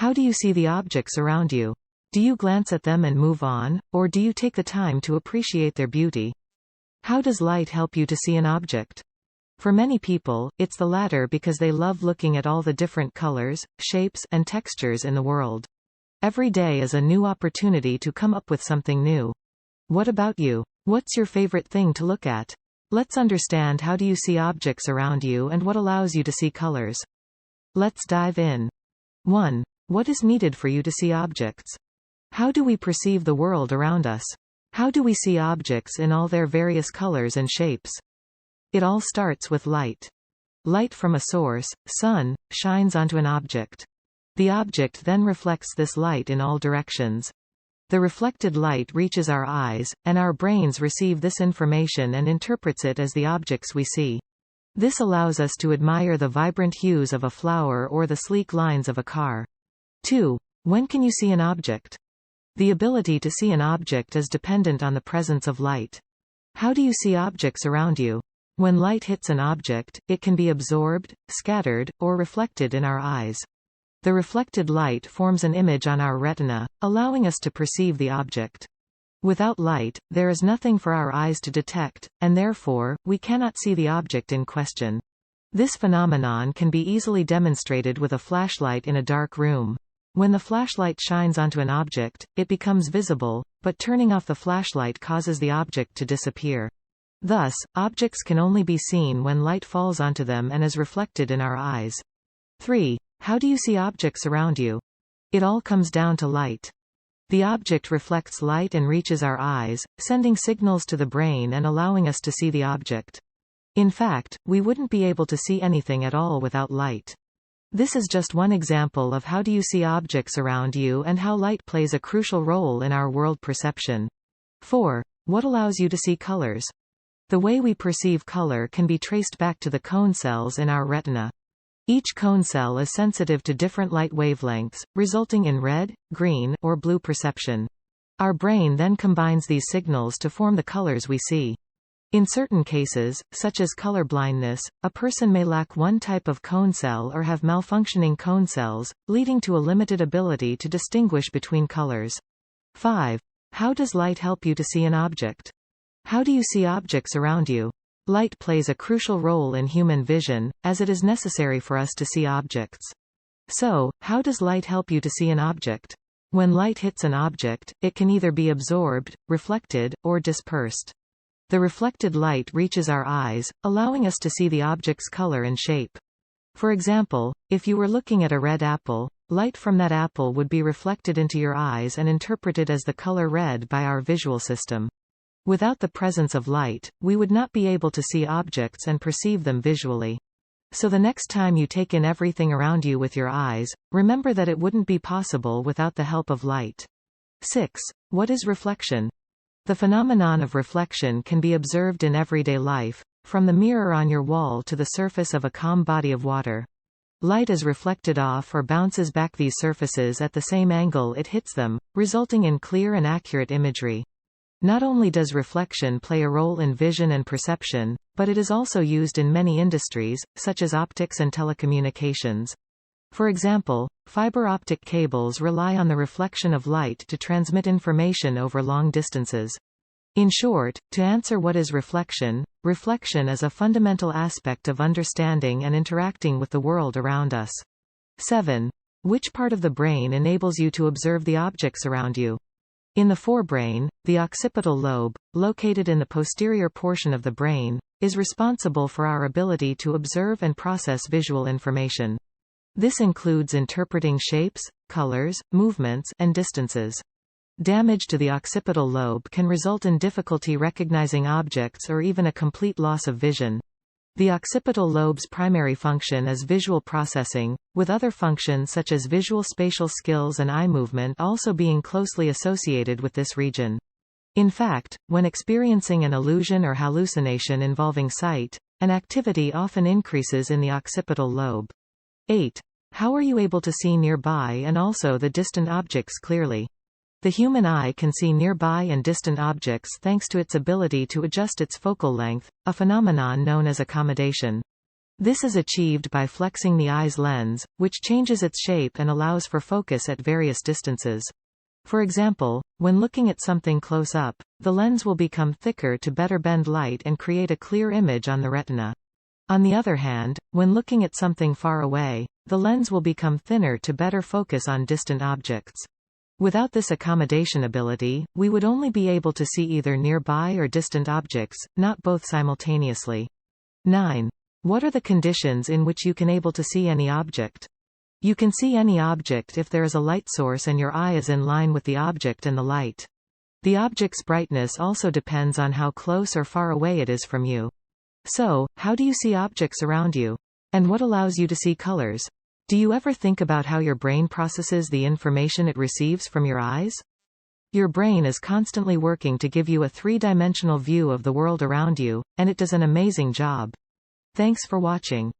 How do you see the objects around you? Do you glance at them and move on, or do you take the time to appreciate their beauty? How does light help you to see an object? For many people, it's the latter because they love looking at all the different colors, shapes, and textures in the world. Every day is a new opportunity to come up with something new. What about you? What's your favorite thing to look at? Let's understand how do you see objects around you and what allows you to see colors. Let's dive in. 1. What is needed for you to see objects? How do we perceive the world around us? How do we see objects in all their various colors and shapes? It all starts with light. Light from a source, sun, shines onto an object. The object then reflects this light in all directions. The reflected light reaches our eyes, and our brains receive this information and interprets it as the objects we see. This allows us to admire the vibrant hues of a flower or the sleek lines of a car. 2. When can you see an object? The ability to see an object is dependent on the presence of light. How do you see objects around you? When light hits an object, it can be absorbed, scattered, or reflected in our eyes. The reflected light forms an image on our retina, allowing us to perceive the object. Without light, there is nothing for our eyes to detect, and therefore, we cannot see the object in question. This phenomenon can be easily demonstrated with a flashlight in a dark room. When the flashlight shines onto an object, it becomes visible, but turning off the flashlight causes the object to disappear. Thus, objects can only be seen when light falls onto them and is reflected in our eyes. 3. How do you see objects around you? It all comes down to light. The object reflects light and reaches our eyes, sending signals to the brain and allowing us to see the object. In fact, we wouldn't be able to see anything at all without light. This is just one example of how do you see objects around you and how light plays a crucial role in our world perception. 4. What allows you to see colors? The way we perceive color can be traced back to the cone cells in our retina. Each cone cell is sensitive to different light wavelengths, resulting in red, green, or blue perception. Our brain then combines these signals to form the colors we see. In certain cases, such as color blindness, a person may lack one type of cone cell or have malfunctioning cone cells, leading to a limited ability to distinguish between colors. 5. How does light help you to see an object? How do you see objects around you? Light plays a crucial role in human vision, as it is necessary for us to see objects. So, how does light help you to see an object? When light hits an object, it can either be absorbed, reflected, or dispersed. The reflected light reaches our eyes, allowing us to see the object's color and shape. For example, if you were looking at a red apple, light from that apple would be reflected into your eyes and interpreted as the color red by our visual system. Without the presence of light, we would not be able to see objects and perceive them visually. So the next time you take in everything around you with your eyes, remember that it wouldn't be possible without the help of light. 6. What is reflection? The phenomenon of reflection can be observed in everyday life, from the mirror on your wall to the surface of a calm body of water. Light is reflected off or bounces back these surfaces at the same angle it hits them, resulting in clear and accurate imagery. Not only does reflection play a role in vision and perception, but it is also used in many industries, such as optics and telecommunications. For example, fiber optic cables rely on the reflection of light to transmit information over long distances. In short, to answer what is reflection, reflection is a fundamental aspect of understanding and interacting with the world around us. 7. Which part of the brain enables you to observe the objects around you? In the forebrain, the occipital lobe, located in the posterior portion of the brain, is responsible for our ability to observe and process visual information. This includes interpreting shapes, colors, movements, and distances. Damage to the occipital lobe can result in difficulty recognizing objects or even a complete loss of vision. The occipital lobe's primary function is visual processing, with other functions such as visual spatial skills and eye movement also being closely associated with this region. In fact, when experiencing an illusion or hallucination involving sight, an activity often increases in the occipital lobe. 8. How are you able to see nearby and also the distant objects clearly? The human eye can see nearby and distant objects thanks to its ability to adjust its focal length, a phenomenon known as accommodation. This is achieved by flexing the eye's lens, which changes its shape and allows for focus at various distances. For example, when looking at something close up, the lens will become thicker to better bend light and create a clear image on the retina. On the other hand, when looking at something far away, the lens will become thinner to better focus on distant objects. Without this accommodation ability, we would only be able to see either nearby or distant objects, not both simultaneously. 9. What are the conditions in which you can able to see any object? You can see any object if there is a light source and your eye is in line with the object and the light. The object's brightness also depends on how close or far away it is from you. So, how do you see objects around you? And what allows you to see colors? Do you ever think about how your brain processes the information it receives from your eyes? Your brain is constantly working to give you a three-dimensional view of the world around you, and it does an amazing job. Thanks for watching.